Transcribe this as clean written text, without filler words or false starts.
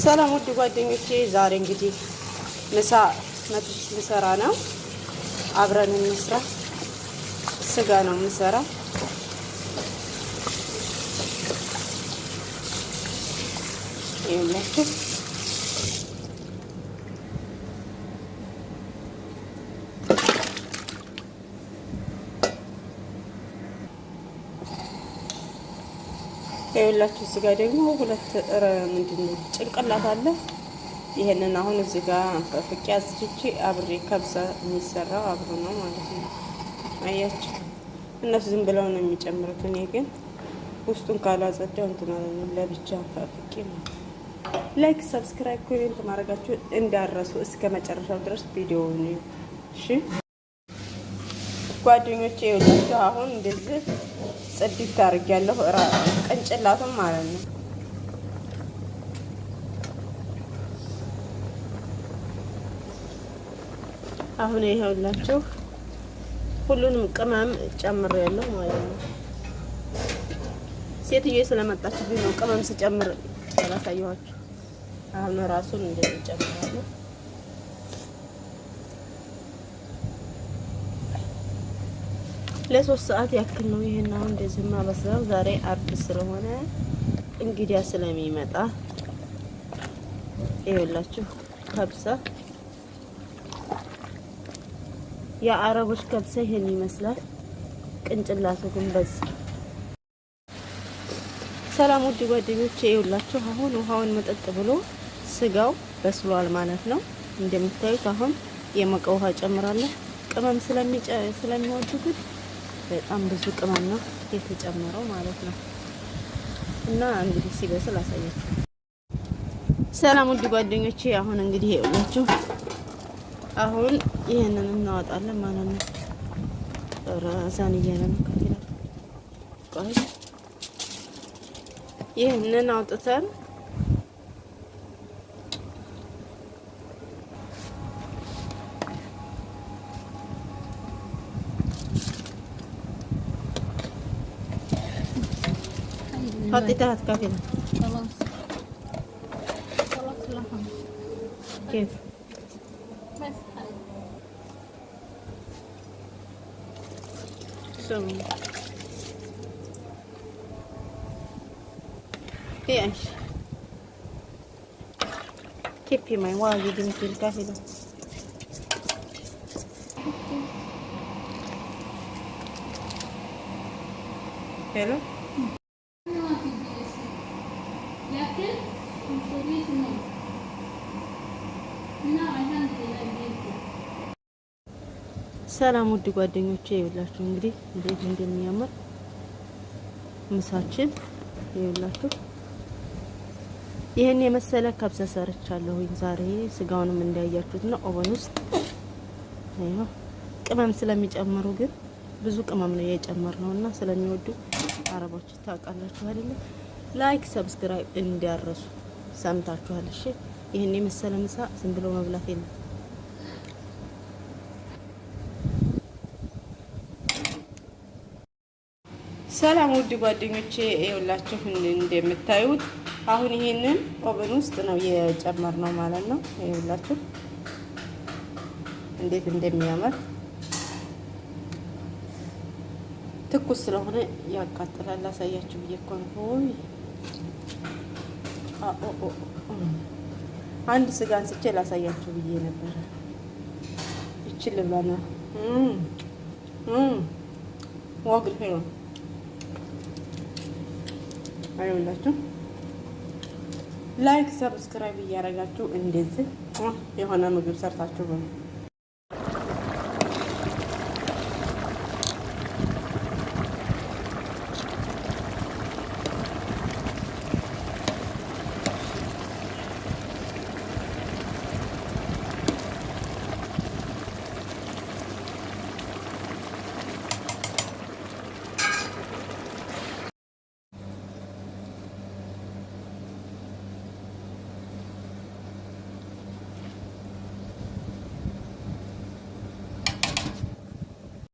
ሰላም ውድ ጓደኞቼ፣ ዛሬ እንግዲህ ምሳ ልሰራ ነው። አብረን እንስራ። ስጋ ነው የምሰራው። ይኸውላችሁ ስጋ ደግሞ ሁለት ምንድነው ጭንቅላት አለ። ይሄንን አሁን እዚህ ጋር በፍቄ አዝርቼ አብሬ ከብሳ የሚሰራው አብሮ ነው ማለት ነው። አያችሁ፣ እነሱ ዝም ብለው ነው የሚጨምሩት። እኔ ግን ውስጡን ካላጸዳው እንትን አለኝ ለብቻ ፈፍቄ ነው። ላይክ፣ ሰብስክራይብ፣ ኮሜንት ማድረጋችሁ እንዳረሱ እስከ መጨረሻው ድረስ ቪዲዮውን እሺ ጓደኞቼ። ይኸውላችሁ አሁን እንደዚህ ጽድት አድርጌያለሁ፣ ቅንጭላቱም ማለት ነው። አሁን ይኸውላችሁ ሁሉንም ቅመም ጨምሬያለሁ ማለት ነው። ሴትዮዋ ስለመጣችብኝ ነው ቅመም ስጨምር ያላሳየኋችሁ። አሁን ራሱን እንደዚህ ጨምራለሁ። ለ3 ሰዓት ያክል ነው ይሄን አሁን እንደዚህ ማበስለው። ዛሬ አርብ ስለሆነ እንግዲያ ስለሚመጣ ይኸውላችሁ ከብሳ የአረቦች ከብሳ ይሄን ይመስላል። ቅንጭላቱ ግን በዚህ። ሰላም ውድ ጓደኞቼ፣ ይኸውላችሁ አሁን ውሃውን መጠጥ ብሎ ስጋው በስሏል ማለት ነው። እንደምታዩት አሁን የሞቀ ውሃ ጨምራለሁ። ቅመም ስለሚወዱ ግን በጣም ብዙ ቅመም ነው የተጨመረው ማለት ነው። እና እንግዲህ ሲበስል አሳያችሁ። ሰላም ውድ ጓደኞቼ፣ አሁን እንግዲህ ይኸውላችሁ አሁን ይሄንን እናወጣለን ማለት ነው። ራሳን እያለን ከፊላል ቆይ ይሄንን አውጥተን حطيتها كافية. خلاص لحم. كيف؟ بس سم. في ايش؟ كيف في ماي واجد يمكن الكافية. حلو. ሰላም ውድ ጓደኞቼ፣ ይኸውላችሁ እንግዲህ እንዴት እንደሚያምር ምሳችን ይኸውላችሁ ይሄን የመሰለ ከብሰ ሰርቻለሁ ዛሬ። ስጋውንም እንዳያችሁት ነው ኦቨን ውስጥ አይዋ። ቅመም ስለሚጨምሩ ግን ብዙ ቅመም ነው የጨመርነውና ስለሚወዱ አረቦች ታውቃላችሁ አይደል? ላይክ ሰብስክራይብ እንዲያረሱ ሰምታችኋል። እሺ፣ ይሄን የመሰለ ምሳ ዝም ብሎ መብላት የለም። ሰላም ውድ ጓደኞቼ፣ ይኸውላችሁ እንደምታዩት አሁን ይሄንን ኦቨን ውስጥ ነው የጨመርነው ማለት ነው። ይኸውላችሁ እንዴት እንደሚያምር ትኩስ ስለሆነ ያቃጥላል። አሳያችሁ ብዬ እኮ ነው። አንድ ስጋ አንስቼ ላሳያችሁ ብዬ ነበር። ይችል ልብላና ወግል ሄሎ አይውላችሁ። ላይክ ሰብስክራይብ እያደረጋችሁ እንደዚህ የሆነ ምግብ ሰርታችሁ